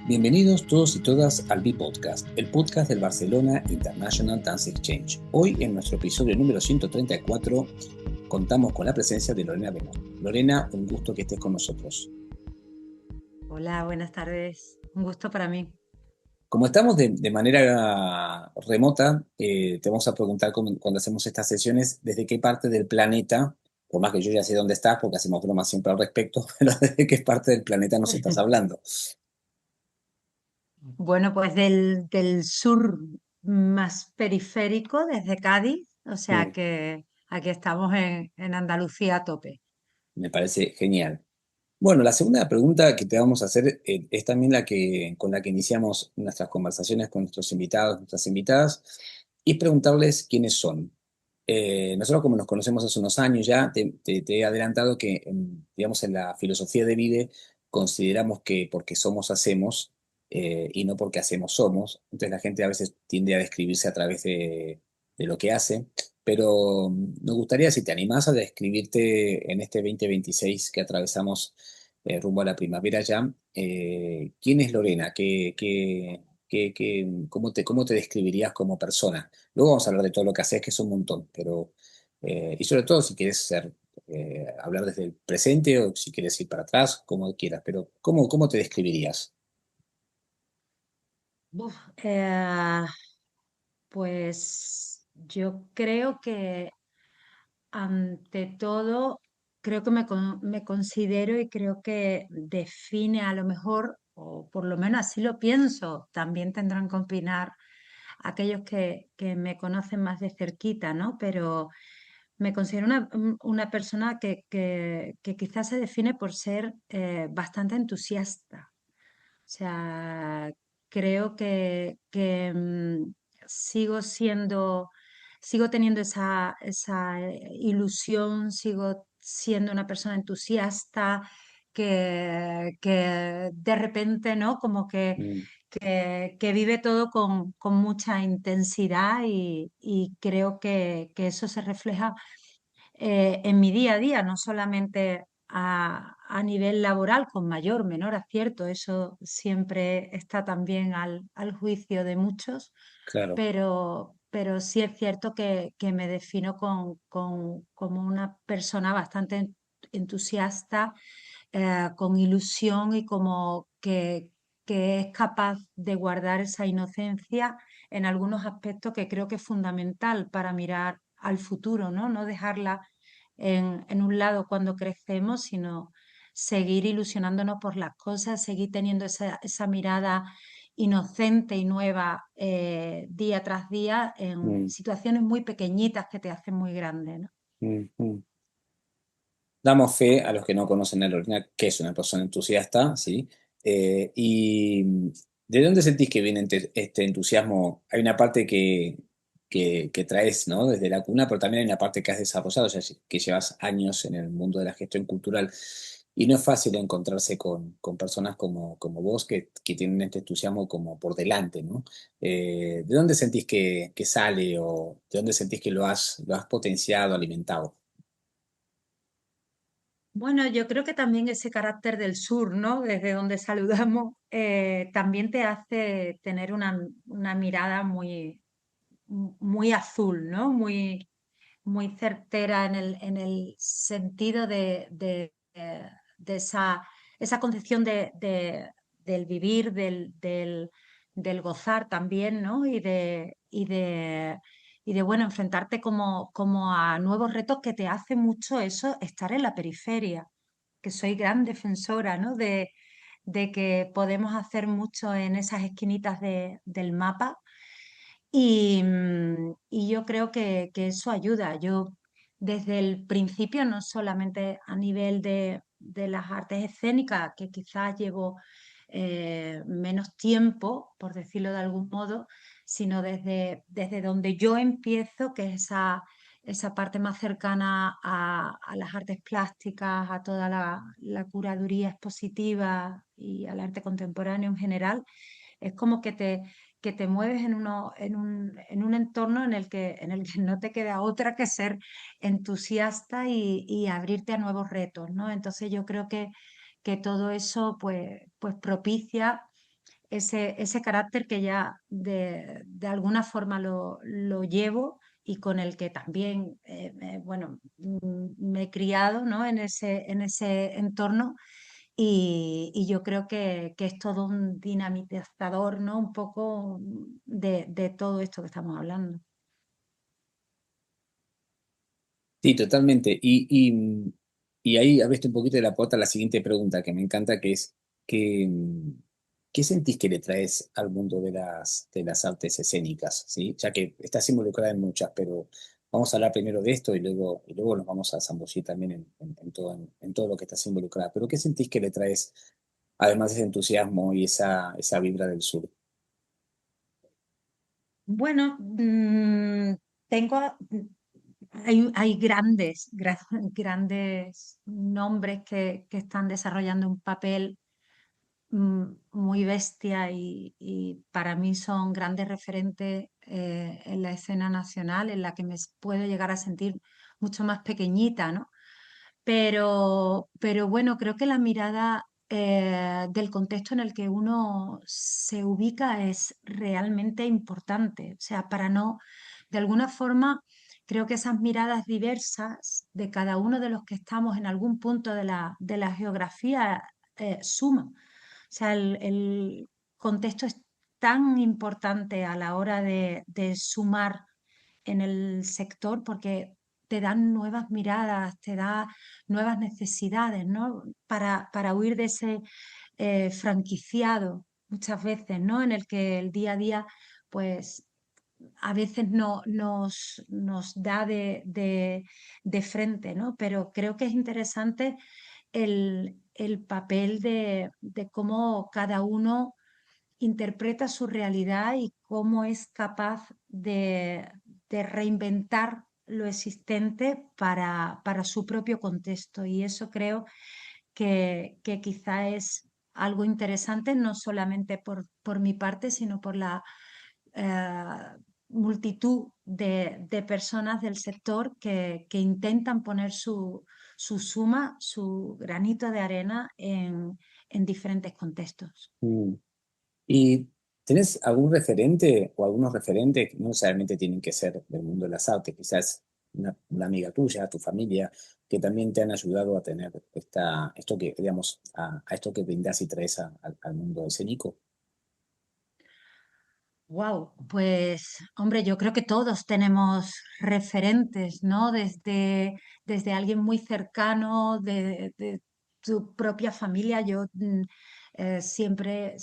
Bienvenidos todos y todas al B-Podcast, el podcast del Barcelona International Dance Exchange. Hoy, en nuestro episodio número 134, contamos con la presencia de Lorena Benot. Lorena, un gusto que estés con nosotros. Hola, buenas tardes. Un gusto para mí. Como estamos de manera remota, te vamos a preguntar cuando hacemos estas sesiones, ¿desde qué parte del planeta, por más que yo ya sé dónde estás, porque hacemos bromas siempre al respecto, pero desde qué parte del planeta nos estás hablando? Bueno, pues del sur más periférico, desde Cádiz, o sea Mm, que aquí estamos en Andalucía a tope. me parece genial. Bueno, la segunda pregunta que te vamos a hacer es también con la que iniciamos nuestras conversaciones con nuestros invitados, nuestras invitadas, y preguntarles quiénes son. Nosotros, como nos conocemos hace unos años ya, te he adelantado que, digamos, en la filosofía de vida consideramos que porque somos hacemos, y no porque hacemos somos. Entonces la gente a veces tiende a describirse a través de lo que hace. Pero nos gustaría, si te animás a describirte en este 2026 que atravesamos, rumbo a la primavera ya, ¿quién es Lorena? ¿Cómo te describirías como persona? Luego vamos a hablar de todo lo que haces, que es un montón, pero, y sobre todo si quieres hablar desde el presente o si quieres ir para atrás, como quieras, pero ¿cómo te describirías? Uf, pues yo creo que ante todo, creo que me considero y creo que define a lo mejor, o por lo menos así lo pienso, también tendrán que opinar aquellos que me conocen más de cerquita, ¿no? Pero me considero una persona que quizás se define por ser bastante entusiasta. O sea, creo que sigo teniendo esa ilusión, sigo siendo una persona entusiasta que de repente, ¿no? Como Mm, que vive todo con mucha intensidad y creo que eso se refleja en mi día a día, no solamente a nivel laboral, con mayor o menor acierto, eso siempre está también al juicio de muchos, claro. pero sí es cierto que me defino como una persona bastante entusiasta, con ilusión y como que es capaz de guardar esa inocencia en algunos aspectos que creo que es fundamental para mirar al futuro, ¿no? No dejarla en un lado cuando crecemos, sino seguir ilusionándonos por las cosas, seguir teniendo esa mirada inocente y nueva día tras día en Mm, situaciones muy pequeñitas que te hacen muy grande, ¿no? mm, mm. Damos fe a los que no conocen a Lorena, que es una persona entusiasta, ¿sí? ¿Y de dónde sentís que viene este entusiasmo? Hay una parte que traes, ¿no? Desde la cuna, pero también hay una parte que has desarrollado, ya que llevas años en el mundo de la gestión cultural. Y no es fácil encontrarse con personas como vos que tienen este entusiasmo como por delante, ¿no? ¿De dónde sentís que sale o de dónde sentís que lo has potenciado, alimentado? Bueno, yo creo que también ese carácter del sur, ¿no? Desde donde saludamos, también te hace tener una mirada muy azul, ¿no? Muy certera en el sentido de esa concepción del vivir, del gozar también, ¿no? Y de bueno, enfrentarte como a nuevos retos que te hace mucho eso, estar en la periferia, que soy gran defensora, ¿no? De que podemos hacer mucho en esas esquinitas del mapa y yo creo que eso ayuda. Yo desde el principio, no solamente a nivel de las artes escénicas, que quizás llevo menos tiempo, por decirlo de algún modo, sino desde donde yo empiezo, que es esa parte más cercana a las artes plásticas, a toda la curaduría expositiva y al arte contemporáneo en general, es como que te mueves en un entorno en el que no te queda otra que ser entusiasta y abrirte a nuevos retos, ¿no? Entonces yo creo que todo eso pues propicia ese carácter que ya de alguna forma lo llevo y con el que también, bueno, me he criado, ¿no? En ese entorno y yo creo que es todo un dinamitizador, ¿no? Un poco de todo esto que estamos hablando. Sí, totalmente. Y ahí abriste un poquito de la puerta a la siguiente pregunta que me encanta, que es, ¿qué, qué sentís que le traes al mundo de las artes escénicas? ¿Sí? Ya que estás involucrada en muchas, pero vamos a hablar primero de esto y luego nos vamos a zambullir también en todo lo que estás involucrada. Pero ¿qué sentís que le traes, además de ese entusiasmo y esa vibra del sur? Bueno, tengo, hay grandes nombres que están desarrollando un papel muy bestia y para mí son grandes referentes en la escena nacional, en la que me puedo llegar a sentir mucho más pequeñita, ¿no? Pero bueno, creo que la mirada del contexto en el que uno se ubica es realmente importante. O sea, para no, de alguna forma, creo que esas miradas diversas de cada uno de los que estamos en algún punto de la geografía suman. O sea, el contexto es tan importante a la hora de sumar en el sector porque te dan nuevas miradas, te da nuevas necesidades, ¿no? Para huir de ese franquiciado muchas veces, ¿no? En el que el día a día, pues a veces no, nos da de frente, ¿no? Pero creo que es interesante el papel de cómo cada uno interpreta su realidad y cómo es capaz de reinventar lo existente para su propio contexto. Y eso creo que quizá es algo interesante, no solamente por mi parte, sino por la multitud de personas del sector que intentan poner su suma, su granito de arena en diferentes contextos. Mm. ¿Y tenés algún referente o algunos referentes que no necesariamente tienen que ser del mundo de las artes, quizás una amiga tuya, tu familia, que también te han ayudado a tener esto que, digamos, a esto que brindás y traes al mundo escénico? Wow, pues hombre, yo creo que todos tenemos referentes, ¿no? Desde alguien muy cercano, de tu propia familia. Yo siempre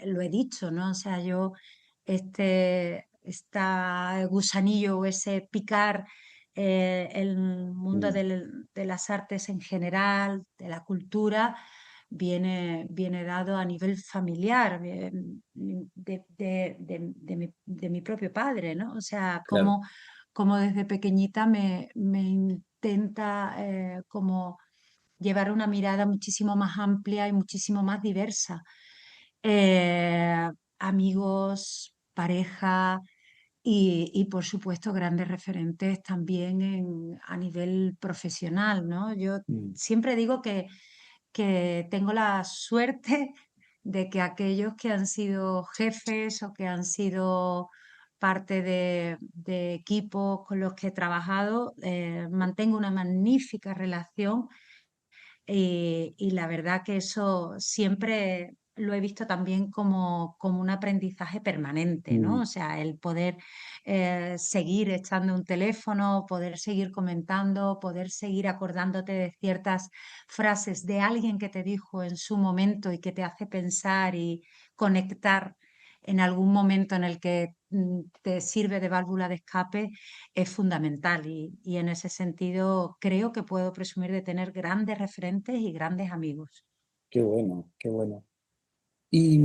lo he dicho, ¿no? O sea, yo esta gusanillo o ese picar el mundo Mm, de las artes en general, de la cultura viene dado a nivel familiar, de mi propio padre, ¿no? O sea, claro. como desde pequeñita me intenta como llevar una mirada muchísimo más amplia y muchísimo más diversa. Eh, Amigos, pareja y, por supuesto grandes referentes también a nivel profesional, ¿no? Yo Mm, siempre digo que tengo la suerte de que aquellos que han sido jefes o que han sido parte de equipos con los que he trabajado, mantengo una magnífica relación y la verdad que eso siempre lo he visto también como un aprendizaje permanente, ¿no? mm, O sea, el poder seguir echando un teléfono, poder seguir comentando, poder seguir acordándote de ciertas frases de alguien que te dijo en su momento y que te hace pensar y conectar en algún momento en el que te sirve de válvula de escape es fundamental y en ese sentido creo que puedo presumir de tener grandes referentes y grandes amigos. qué bueno, qué bueno. ¿Y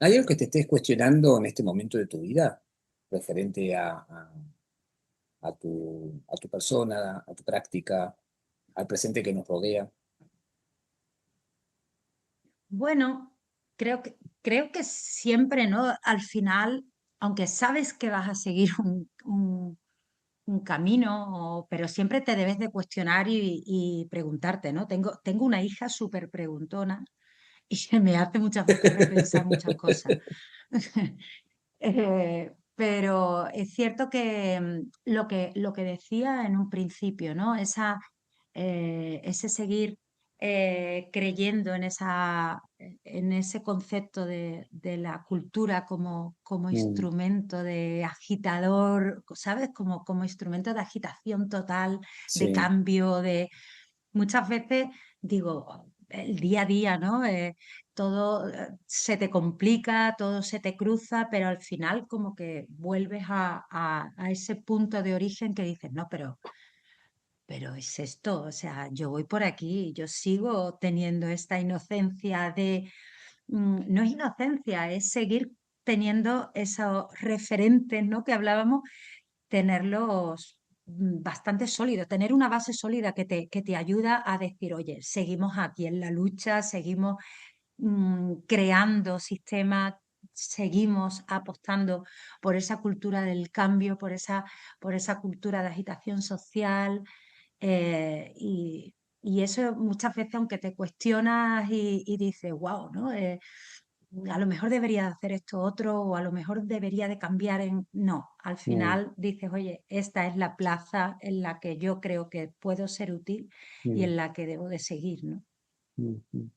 hay algo que te estés cuestionando en este momento de tu vida, referente a tu persona, a tu práctica, al presente que nos rodea? Bueno, creo que siempre, ¿no? Al final, aunque sabes que vas a seguir un camino, pero siempre te debes de cuestionar y preguntarte, ¿no? Tengo una hija súper preguntona y se me hace muchas veces repensar muchas cosas. Pero es cierto que lo que decía en un principio, ¿no? Ese seguir creyendo en ese concepto de la cultura como Mm, instrumento de agitador, ¿sabes? Como instrumento de agitación total, de sí, cambio, de muchas veces digo, el día a día, ¿no? Todo se te complica, todo se te cruza, pero al final como que vuelves a ese punto de origen que dices, no, pero es esto, o sea, yo voy por aquí, yo sigo teniendo esta inocencia no es inocencia, es seguir teniendo esos referentes, ¿no? Que hablábamos, tenerlos bastante sólidos, tener una base sólida que te ayuda a decir, oye, seguimos aquí en la lucha, seguimos creando sistemas, seguimos apostando por esa cultura del cambio, por esa cultura de agitación social. Y eso muchas veces, aunque te cuestionas y dices, wow, ¿no? A lo mejor debería de hacer esto otro o a lo mejor debería de cambiar en... No, al mm, final dices, oye, esta es la plaza en la que yo creo que puedo ser útil y mm, en la que debo de seguir, ¿no? mm, mm.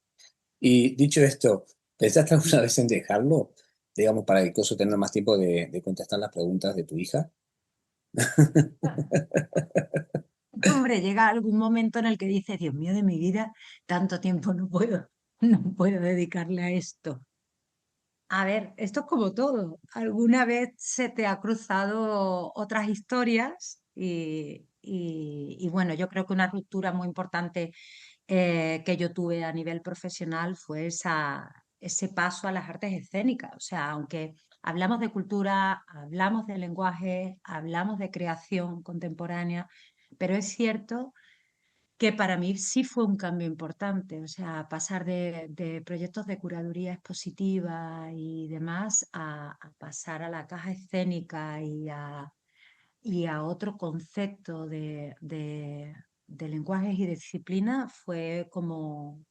Y dicho esto, ¿pensaste alguna vez en dejarlo? Digamos, para que Coso tenga más tiempo de contestar las preguntas de tu hija. Hombre, llega algún momento en el que dices, Dios mío de mi vida, tanto tiempo no puedo, no puedo dedicarle a esto. A ver, esto es como todo. ¿Alguna vez se te ha cruzado otras historias? Y bueno, yo creo que una ruptura muy importante que yo tuve a nivel profesional fue ese paso a las artes escénicas. O sea, aunque hablamos de cultura, hablamos de lenguaje, hablamos de creación contemporánea, pero es cierto que para mí sí fue un cambio importante, o sea, pasar de proyectos de curaduría expositiva y demás a pasar a la caja escénica y a otro concepto de lenguajes y de disciplina fue como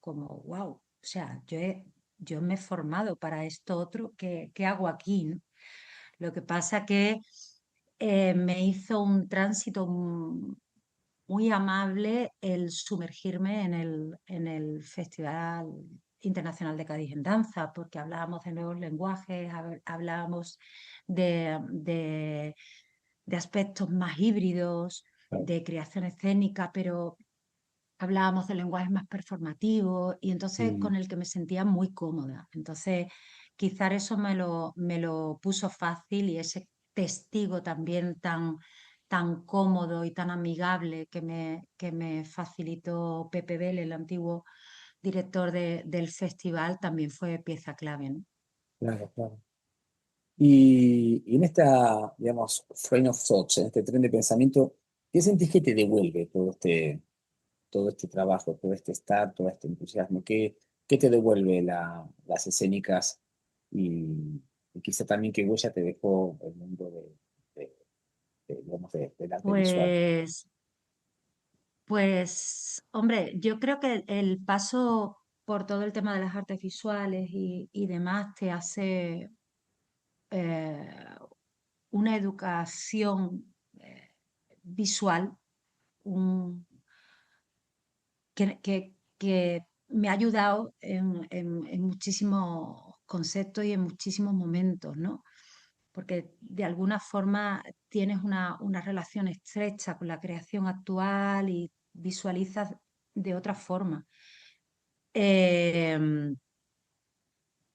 wow, o sea, yo me he formado para esto otro, ¿qué hago aquí, no? Lo que pasa que me hizo un tránsito muy amable el sumergirme en el Festival Internacional de Cádiz en Danza, porque hablábamos de nuevos lenguajes, hablábamos de, de aspectos más híbridos, Claro. de creación escénica, pero hablábamos de lenguajes más performativos y entonces Mm, con el que me sentía muy cómoda. Entonces, quizás eso me lo puso fácil y ese testigo también tan cómodo y tan amigable que me facilitó Pepe Vélez, el antiguo director del festival, también fue pieza clave, ¿no? claro, claro. Y en esta, digamos, train of thoughts, en este tren de pensamiento, ¿qué sentís que te devuelve todo este trabajo, todo este estar, todo este entusiasmo? ¿Qué te devuelve las escénicas y quizá también qué huella te dejó el mundo digamos, del arte visual? Pues, pues, hombre, yo creo que el paso por todo el tema de las artes visuales y demás te hace eh, una educación visual un- que me ha ayudado en muchísimos conceptos y en muchísimos momentos, ¿no? Porque de alguna forma tienes una relación estrecha con la creación actual y visualizas de otra forma. Eh,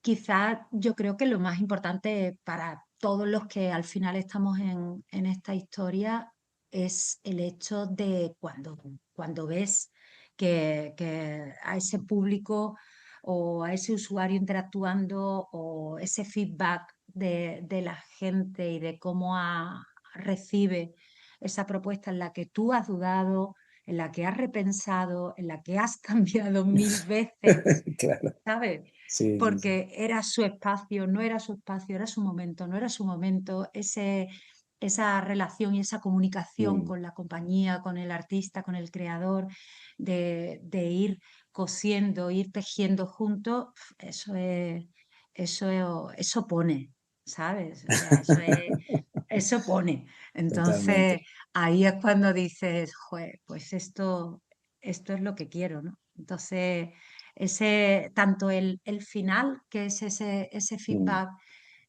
Quizás yo creo que lo más importante para todos los que al final estamos en esta historia es el hecho de cuando ves que a ese público o a ese usuario interactuando o ese feedback de la gente y de cómo recibe esa propuesta en la que tú has dudado, en la que has repensado, en la que has cambiado mil veces, Claro, ¿sabes? sí, sí, sí. Porque era su espacio, no era su espacio, era su momento, no era su momento. esa relación y esa comunicación Mm, con la compañía, con el artista, con el creador, de ir cosiendo, ir tejiendo juntos, eso pone, ¿sabes? O sea, eso pone. Entonces, totalmente. ahí es cuando dices, "Jue, pues esto es lo que quiero, ¿no?". Entonces, tanto el final, que es ese Mm. feedback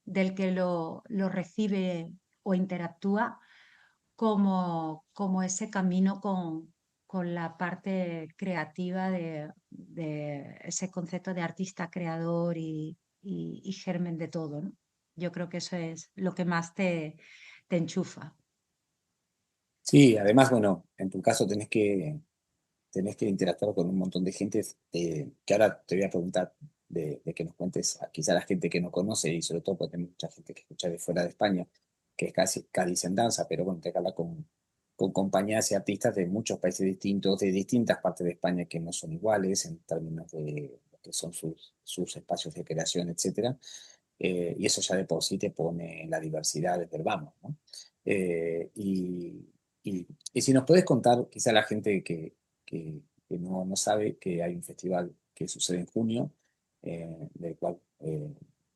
del que lo recibe o interactúa, como ese camino con la parte creativa de ese concepto de artista creador y germen de todo, ¿no? Yo creo que eso es lo que más te enchufa. Sí, además, bueno, en tu caso tenés que interactuar con un montón de gente que ahora te voy a preguntar de que nos cuentes, quizá la gente que no conoce y sobre todo porque hay mucha gente que escucha de fuera de España, que es casi Cádiz en danza, pero bueno, te habla con compañías y artistas de muchos países distintos, de distintas partes de España que no son iguales en términos de lo que son sus espacios de creación, etcétera. Y eso ya de por sí te pone en la diversidad desde el vamos, ¿no? Eh, y, y si nos puedes contar, quizá la gente que no sabe que hay un festival que sucede en junio, del cual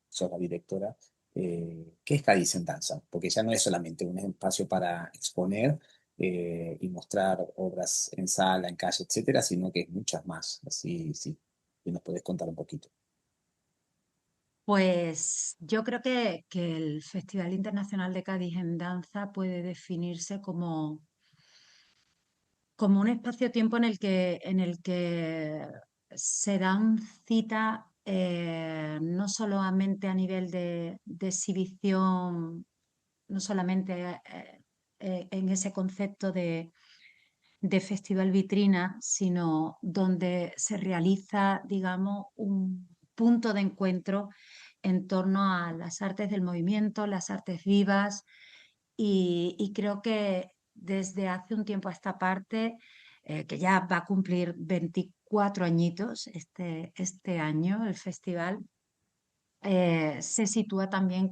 sos la directora, ¿qué es Cádiz en Danza? Porque ya no es solamente un espacio para exponer y mostrar obras en sala, en calle, etcétera, sino que es muchas más. Así, sí, si nos puedes contar un poquito. Pues yo creo que el Festival Internacional de Cádiz en Danza puede definirse como un espacio-tiempo en el que se dan cita no solamente a nivel de exhibición, no solamente en ese concepto de festival vitrina, sino donde se realiza, digamos, un punto de encuentro en torno a las artes del movimiento, las artes vivas, y creo que desde hace un tiempo a esta parte, que ya va a cumplir 24 añitos este año, el festival, se sitúa también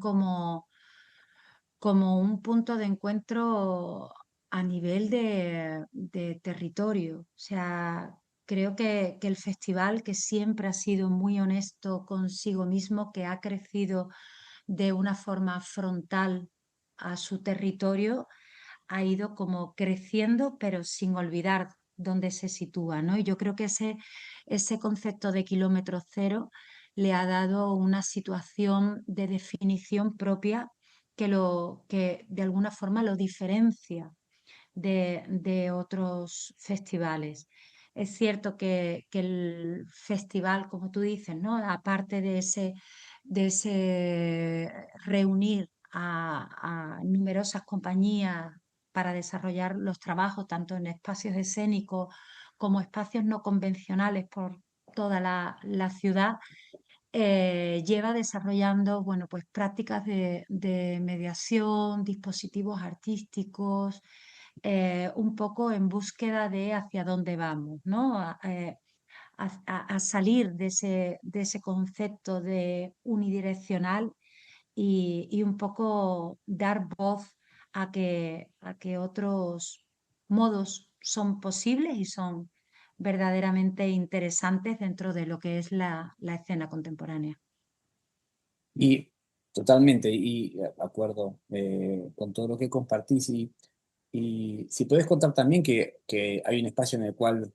como un punto de encuentro a nivel de territorio. O sea, creo que el festival, que siempre ha sido muy honesto consigo mismo, que ha crecido de una forma frontal a su territorio, ha ido como creciendo, pero sin olvidar dónde se sitúa, ¿no? Y yo creo que ese concepto de kilómetro cero le ha dado una situación de definición propia que de alguna forma lo diferencia de otros festivales. Es cierto que el festival, como tú dices, ¿no? Aparte de ese reunir a numerosas compañías para desarrollar los trabajos, tanto en espacios escénicos como espacios no convencionales por toda la ciudad, lleva desarrollando, bueno, pues prácticas de mediación, dispositivos artísticos, un poco en búsqueda de hacia dónde vamos, ¿no? A salir de ese concepto de unidireccional y un poco dar voz a que otros modos son posibles y son verdaderamente interesantes dentro de lo que es la escena contemporánea. Y totalmente, y de acuerdo con todo lo que compartís. Y si puedes contar también que hay un espacio en el cual,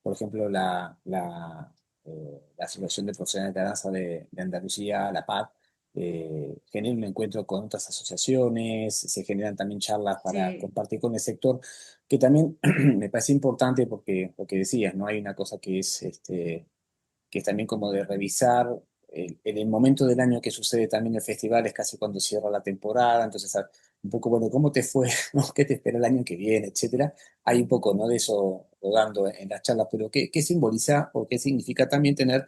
por ejemplo, la Asociación de Profesionales de la Danza de Andalucía, la PAD, genera un encuentro con otras asociaciones, se generan también charlas para Sí, compartir con el sector, que también me parece importante porque lo que decías, ¿no? Hay una cosa que es también como de revisar en el momento del año que sucede también el festival, es casi cuando cierra la temporada, entonces un poco, bueno, ¿cómo te fue? ¿No? ¿Qué te espera el año que viene? Etcétera. Hay un poco, ¿no? De eso rodando en las charlas, pero ¿qué simboliza o qué significa también tener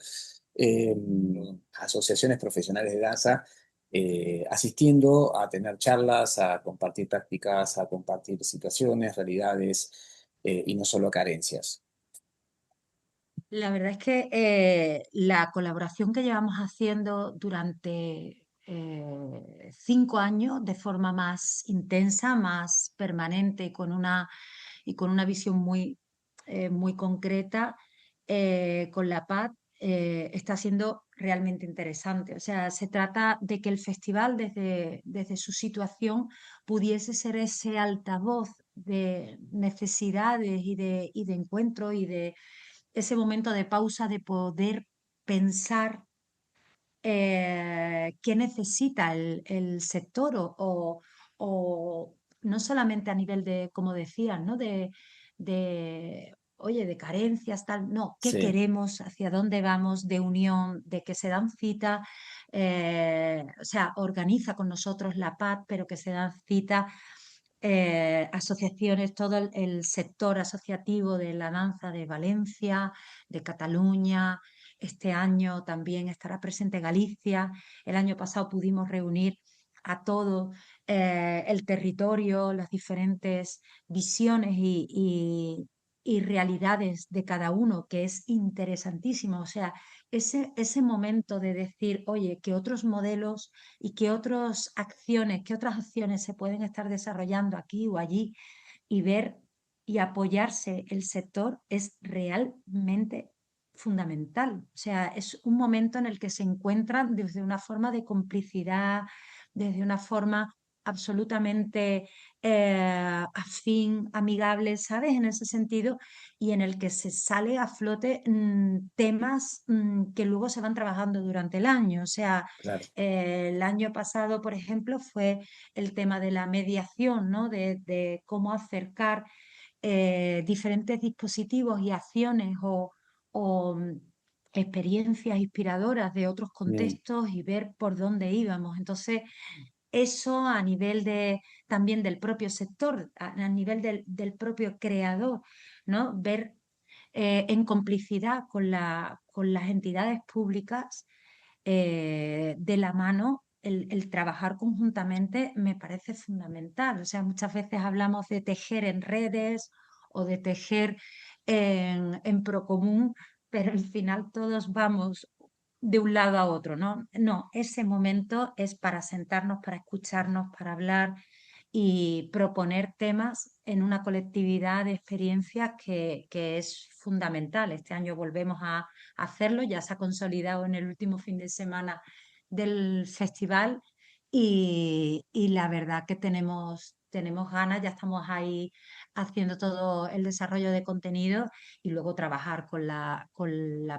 eh, asociaciones profesionales de danza asistiendo a tener charlas, a compartir prácticas, a compartir situaciones, realidades y no solo carencias? la verdad es que la colaboración que llevamos haciendo durante, 5 años de forma más intensa, más permanente y con una visión muy concreta con la paz, está siendo realmente interesante. O sea, se trata de que el festival desde su situación pudiese ser ese altavoz de necesidades y de encuentro y de ese momento de pausa de poder pensar qué necesita el sector o no solamente a nivel de, como decían, ¿no? Oye, de carencias, tal, no, qué Sí, queremos, hacia dónde vamos, de unión, de que se dan cita, o sea, organiza con nosotros la paz, pero que se dan cita asociaciones, todo el sector asociativo de la danza de Valencia, de Cataluña. Este año también estará presente Galicia. El año pasado pudimos reunir a todo el territorio, las diferentes visiones y realidades de cada uno, que es interesantísimo. O sea, ese momento de decir, oye, que otros modelos y qué otras acciones se pueden estar desarrollando aquí o allí y ver y apoyarse el sector es realmente fundamental. O sea, es un momento en el que se encuentran desde una forma de complicidad, desde una forma absolutamente afín, amigable, ¿sabes? En ese sentido, y en el que se sale a flote temas que luego se van trabajando durante el año. O sea, claro. el año pasado, por ejemplo, fue el tema de la mediación, ¿no? De cómo acercar diferentes dispositivos y acciones o experiencias inspiradoras de otros Bien, contextos y ver por dónde íbamos. Entonces, eso a nivel también del propio sector, a nivel del propio creador, ¿no? Ver en complicidad con las entidades públicas de la mano. El trabajar conjuntamente me parece fundamental. O sea, muchas veces hablamos de tejer en redes o de tejer en procomún, pero al final todos vamos de un lado a otro, ¿no? No, ese momento es para sentarnos, para escucharnos, para hablar y proponer temas en una colectividad de experiencias que es fundamental. Este año volvemos a hacerlo, ya se ha consolidado en el último fin de semana del festival y la verdad que tenemos ganas, ya estamos ahí haciendo todo el desarrollo de contenido y luego trabajar con la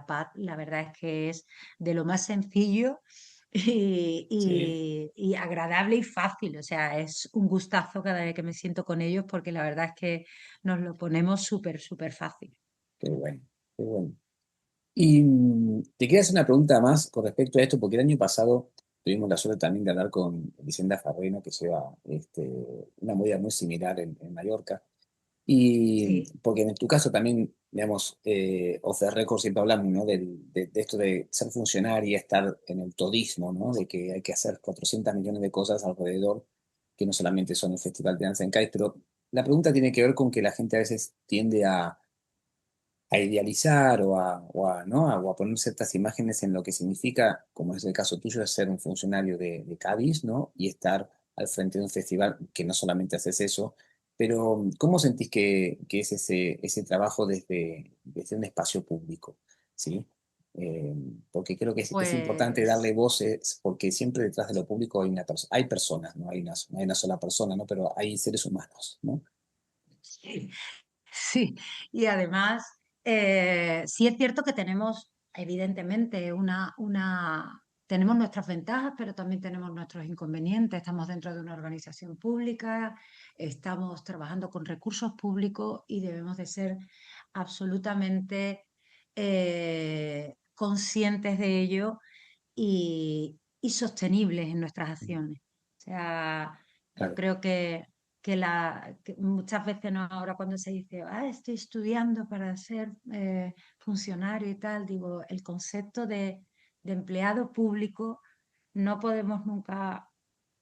paz, la verdad es que es de lo más sencillo y, sí, y agradable y fácil. O sea, es un gustazo cada vez que me siento con ellos porque la verdad es que nos lo ponemos súper, súper fácil. qué bueno, qué bueno. Y te quería hacer una pregunta más con respecto a esto, porque el año pasado tuvimos la suerte también de hablar con Vicenda Farreno, que lleva una movida muy similar en Mallorca. Y Sí, porque en tu caso también, digamos, off the record siempre hablamos, ¿no? De esto de ser funcionario y estar en el todismo, ¿no? De que hay que hacer 400 millones de cosas alrededor, que no solamente son el Festival de Danza en CAI, pero la pregunta tiene que ver con que la gente a veces tiende a idealizar ¿no? O a poner ciertas imágenes en lo que significa, como es el caso tuyo, de ser un funcionario de Cádiz, ¿no? Y estar al frente de un festival que no solamente haces eso, pero ¿cómo sentís que es ese trabajo desde un espacio público? ¿Sí? Eh, Porque creo que es importante darle pues voces, porque siempre detrás de lo público hay hay personas, no hay una sola persona, ¿no? Pero hay seres humanos, ¿no? sí, sí. Y además, sí es cierto que tenemos, evidentemente, tenemos nuestras ventajas, pero también tenemos nuestros inconvenientes. Estamos dentro de una organización pública, estamos trabajando con recursos públicos y debemos de ser absolutamente conscientes de ello y sostenibles en nuestras acciones. O sea, yo Claro, creo que muchas veces no ahora cuando se dice, estoy estudiando para ser funcionario y tal, digo, el concepto de empleado público no podemos nunca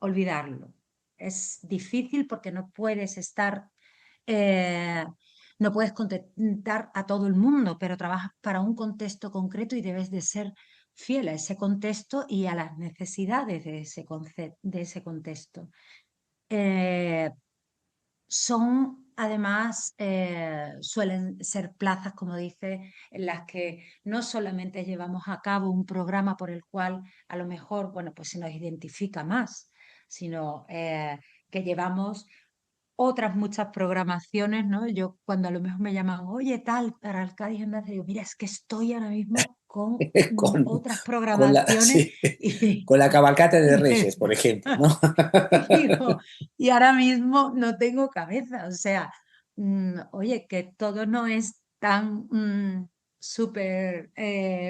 olvidarlo. Es difícil porque no puedes estar, eh, no puedes contentar a todo el mundo, pero trabajas para un contexto concreto y debes de ser fiel a ese contexto y a las necesidades de de ese contexto. Eh, Son, además, suelen ser plazas, como dice, en las que no solamente llevamos a cabo un programa por el cual a lo mejor, bueno, pues se nos identifica más, sino que llevamos otras muchas programaciones, ¿no? Yo cuando a lo mejor me llaman, oye, tal, para el Cádiz en vez, digo, mira, es que estoy ahora mismo con Con, otras con la, programaciones sí, y, con la cabalgata de y Reyes, por ejemplo, ¿no? y digo, y ahora mismo no tengo cabeza, o sea, oye, que todo no es tan súper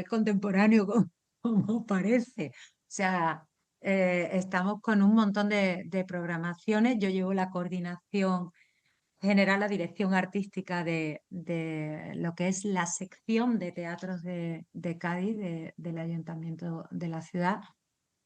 contemporáneo como, como parece. O sea, estamos con un montón de programaciones. Yo llevo la coordinación general, la dirección artística de lo que es la sección de teatros de Cádiz, del ayuntamiento de la ciudad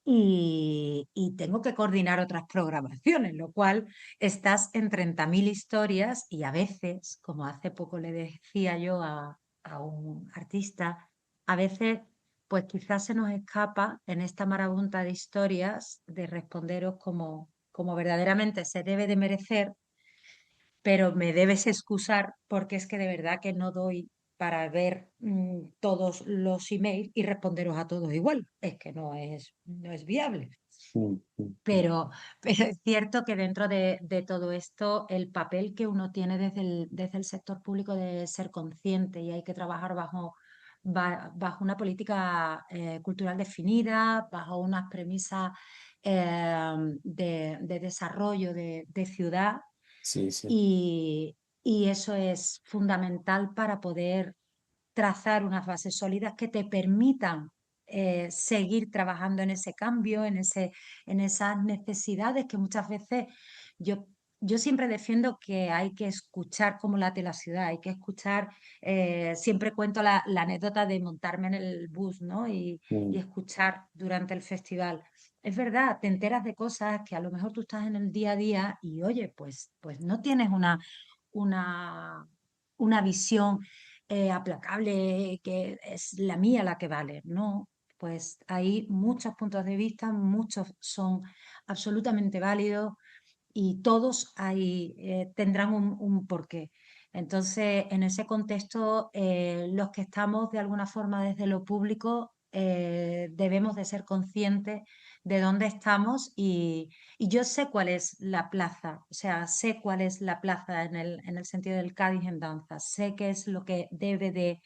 y tengo que coordinar otras programaciones, lo cual estás en 30.000 historias y a veces, como hace poco le decía yo a un artista, a veces pues quizás se nos escapa en esta marabunta de historias de responderos como, como verdaderamente se debe de merecer, pero me debes excusar porque es que de verdad que no doy para ver todos los emails y responderos a todos igual. Es que no es viable. Mm, mm, mm. Pero, pero es cierto que dentro de todo esto, el papel que uno tiene desde el sector público de ser consciente y hay que trabajar bajo una política cultural definida, bajo unas premisas de desarrollo de ciudad Sí, sí, y, y eso es fundamental para poder trazar unas bases sólidas que te permitan seguir trabajando en ese cambio, en esas necesidades que muchas veces yo, yo siempre defiendo que hay que escuchar cómo late la ciudad, hay que escuchar, siempre cuento la anécdota de montarme en el bus, ¿no? Y mm, escuchar durante el festival. Es verdad, te enteras de cosas que a lo mejor tú estás en el día a día y oye, pues no tienes una, una visión aplacable, que es la mía la que vale. No, pues hay muchos puntos de vista, muchos son absolutamente válidos y todos ahí tendrán un porqué. Entonces, en ese contexto, los que estamos de alguna forma desde lo público debemos de ser conscientes de dónde estamos y yo sé cuál es la plaza, o sea, sé cuál es la plaza en el sentido del Cádiz en danza, sé qué es lo que debe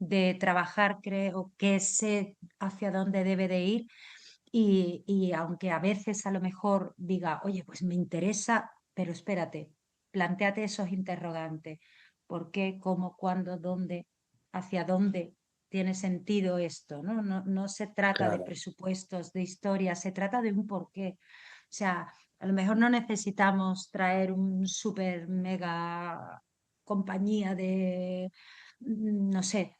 de trabajar, creo que sé hacia dónde debe de ir y aunque a veces a lo mejor diga, oye, pues me interesa, pero espérate, plantéate esos interrogantes. ¿Por qué, cómo, cuándo, dónde, hacia dónde tiene sentido esto? ¿No? No se trata de claro. presupuestos, de historia, se trata de un porqué. O sea, a lo mejor no necesitamos traer un super mega compañía de, no sé,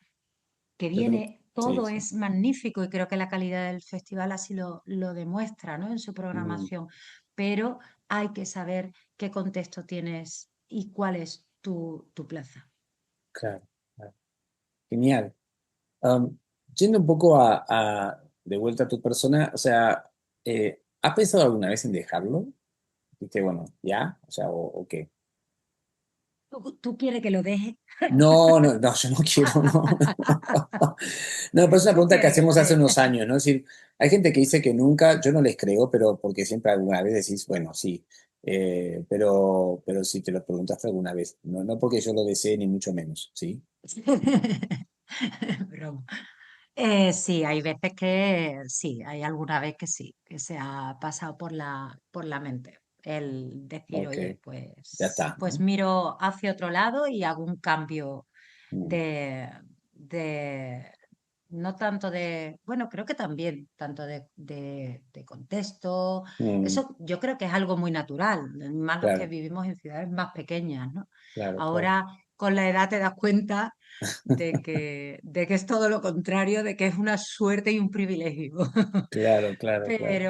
que Yo creo, viene, sí, todo sí. es magnífico y creo que la calidad del festival así lo demuestra, ¿no? En su Mm, programación, pero hay que saber qué contexto tienes y cuál es tu plaza. claro, claro. Genial. Yendo un poco de vuelta a tu persona, o sea, ¿has pensado alguna vez en dejarlo? ¿Viste, bueno, ya? O sea, o qué? ¿Tú quieres que lo deje? No, no, no, yo no quiero, no. No, pero es una ¿Tú pregunta que quieres que lo hacemos hace deje? unos años, ¿no? Es decir, hay gente que dice que nunca, yo no les creo, pero porque siempre alguna vez decís, bueno, sí, pero si te lo preguntaste alguna vez, no, no porque yo lo desee ni mucho menos, ¿sí? Broma. Sí, hay veces que sí, hay alguna vez que sí, que se ha pasado por la mente el decir, Ok, oye, ya está, pues ¿no? miro hacia otro lado y hago un cambio Mm, de, de no tanto de, bueno, creo que también, tanto de contexto, mm, eso yo creo que es algo muy natural, más los que claro, vivimos en ciudades más pequeñas, ¿no? claro, claro, Ahora con la edad te das cuenta de que es todo lo contrario, de que es una suerte y un privilegio. claro, claro, claro.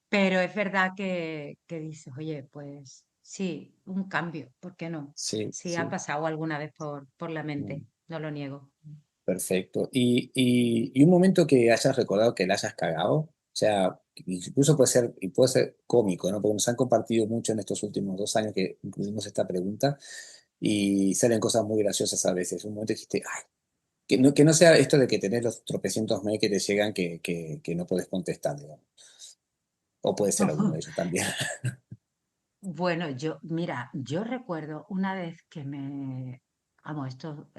Pero es verdad que dices, oye, pues sí, un cambio, ¿por qué no? Sí, Sí, ha sí. pasado alguna vez por la mente, Mm, no lo niego. Perfecto. Y un momento que hayas recordado que la hayas cagado, o sea, incluso puede ser cómico, ¿no? Porque nos han compartido mucho en estos últimos 2 años que incluimos esta pregunta y salen cosas muy graciosas a veces. Un momento que dijiste, ay, que no sea esto de que tenés los tropecientos mails que te llegan que no puedes contestar, digamos. O puede ser alguno de ellos también. Bueno, mira, yo recuerdo una vez que vamos, esto,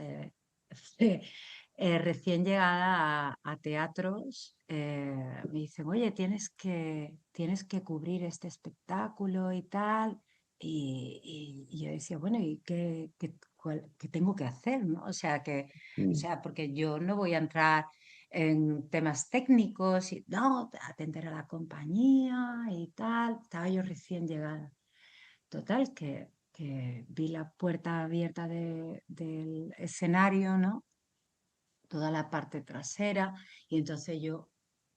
recién llegada a teatros, me dicen, oye, tienes que cubrir este espectáculo y tal. Y yo decía, bueno, ¿y qué tengo que hacer, ¿no? O Mm, sea, porque yo no voy a entrar en temas técnicos y no, atender a la compañía y tal. Estaba yo recién llegada. Total, que vi la puerta abierta del escenario, ¿no? Toda la parte trasera, y entonces yo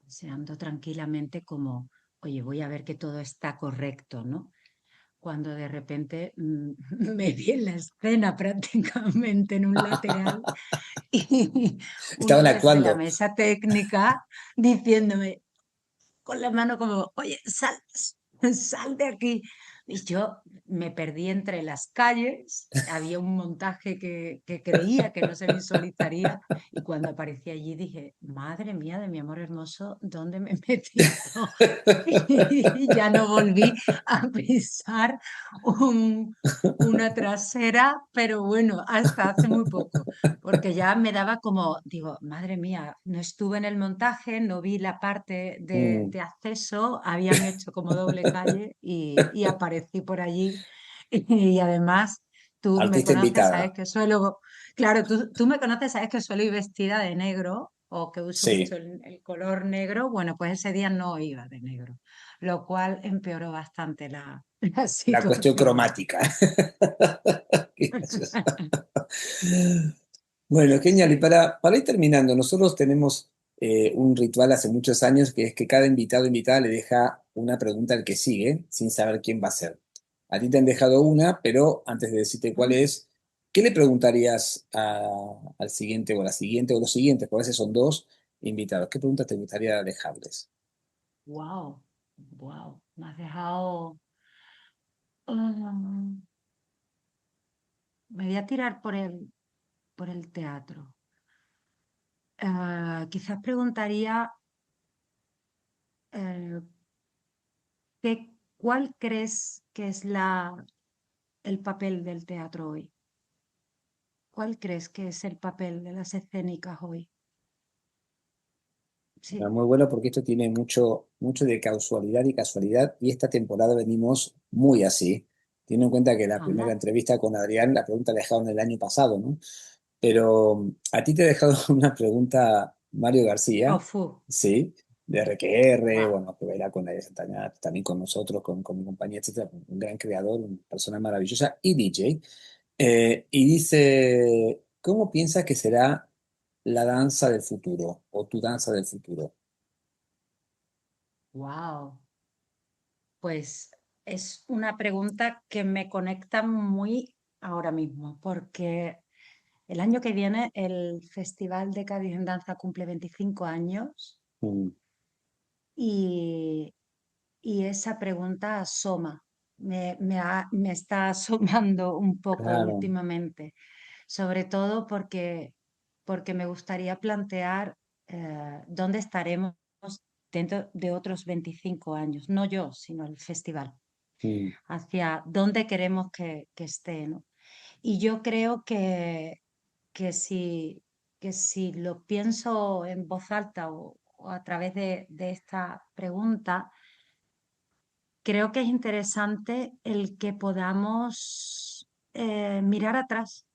paseando tranquilamente como, oye, voy a ver que todo está correcto, ¿no? Cuando de repente me vi en la escena prácticamente en un lateral y Estaban uno desde la actuando. mesa técnica diciéndome, con la mano como, oye, sal, sal de aquí. Y yo me perdí entre las calles, había un montaje que creía que no se visualizaría y cuando aparecí allí dije, madre mía de mi amor hermoso, ¿dónde me he metido? Y ya no volví a pisar un- una trasera, pero bueno, hasta hace muy poco, porque ya me daba como, digo, madre mía, no estuve en el montaje, no vi la parte de, Mm. de acceso, habían hecho como doble calle y aparecí por allí. Y además, tú me Artista conoces, sabes invitada. que suelo, claro, tú me conoces, sabes que suelo ir vestida de negro o que uso mucho Sí, el color negro. Bueno, pues ese día no iba de negro, lo cual empeoró bastante la la cuestión situación. cromática. Qué gracioso. Bueno, genial. Y Sí, para ir terminando, nosotros tenemos un ritual hace muchos años que es que cada invitado o invitada le deja una pregunta al que sigue sin saber quién va a ser. A ti te han dejado una, pero antes de decirte cuál es, ¿qué le preguntarías al siguiente o a la siguiente o los siguientes? Porque a veces son dos invitados. ¿Qué preguntas te gustaría dejarles? wow, wow, me has dejado. mm, Me voy a tirar por el teatro. Quizás preguntaría eh, ¿cuál crees que es el papel del teatro hoy? ¿Cuál crees que es el papel de las escénicas hoy? Ah, Sí, muy bueno porque esto tiene mucho, mucho de causalidad y casualidad y esta temporada venimos muy así. Teniendo en cuenta que la primera anda. entrevista con Adrián, la pregunta la dejaron el año pasado, ¿no? Pero a ti te he dejado una pregunta Mario Oh, García, fu, ¿sí? De RQR, wow. bueno, que verá con la también con nosotros, con mi compañía, etcétera, un gran creador, una persona maravillosa y DJ. Y dice, ¿cómo piensas que será la danza del futuro o tu danza del futuro? Wow. Pues es una pregunta que me conecta muy ahora mismo, porque el año que viene el Festival de Cádiz en Danza cumple 25 años Mm, y, y esa pregunta asoma, me está asomando un poco claro. últimamente, sobre todo porque me gustaría plantear dónde estaremos dentro de otros 25 años, no yo, sino el festival, Mm, hacia dónde queremos que esté, ¿no? Y yo creo que si, que si lo pienso en voz alta o a través de esta pregunta, creo que es interesante el que podamos mirar atrás.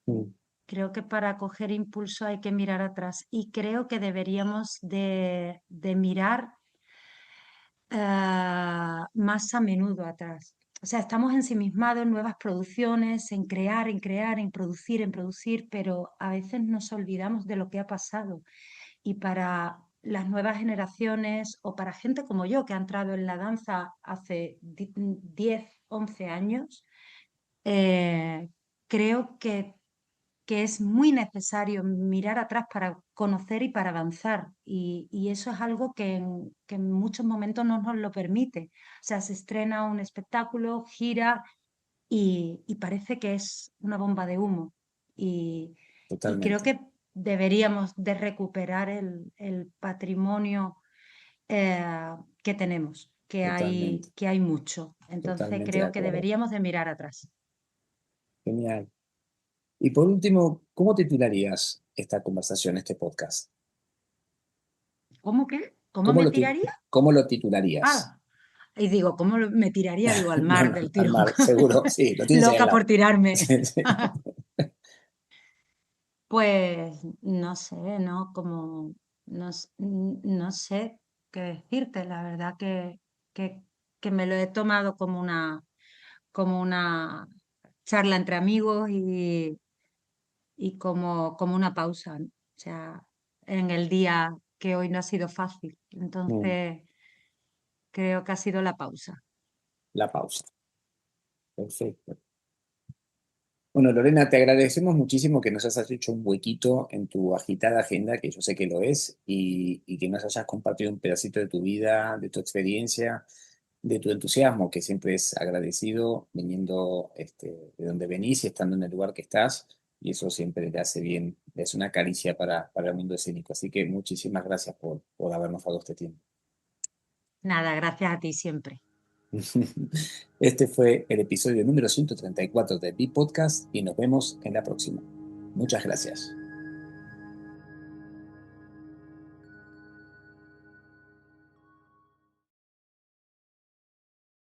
mm, Creo que para coger impulso hay que mirar atrás y creo que deberíamos de mirar más a menudo atrás. O sea, estamos ensimismados en nuevas producciones, en crear, en producir, pero a veces nos olvidamos de lo que ha pasado. Y para las nuevas generaciones o para gente como yo que ha entrado en la danza hace 10, 11 años, eh, creo que que es muy necesario mirar atrás para conocer y para avanzar. Y eso es algo que en muchos momentos no nos lo permite. O sea, se estrena un espectáculo, gira y parece que es una bomba de humo. Y creo Totalmente, que deberíamos de recuperar el patrimonio que tenemos, totalmente, que hay mucho. Entonces totalmente de creo que acuerdo. deberíamos de mirar atrás. Genial. Y por último, ¿cómo titularías esta conversación, este podcast? ¿Cómo qué? ¿Cómo ¿Cómo me lo, tiraría? cómo lo titularías? Ah, y digo, me tiraría? Digo, al No, mar no, del al tirón. mar, seguro, sí, lo tienes ahí al Loca lado. por tirarme. Sí, sí. Pues no sé, ¿no? Como no sé qué decirte. La verdad que, que me lo he tomado como una charla entre amigos y como una pausa, ¿no? O sea, en el día que hoy no ha sido fácil. Mm, Entonces, creo que ha sido la pausa. la pausa. Perfecto. Bueno, Lorena, te agradecemos muchísimo que nos hayas hecho un huequito en tu agitada agenda, que yo sé que lo es, y que nos hayas compartido un pedacito de tu vida, de tu experiencia, de tu entusiasmo, que siempre es agradecido viniendo de donde venís y estando en el lugar que estás, y eso siempre le hace bien, le hace una caricia para el mundo escénico. Así que muchísimas gracias por habernos dado este tiempo. Nada, gracias a ti siempre. Este fue el episodio número 134 de Bip Podcast y nos vemos en la próxima. Muchas gracias.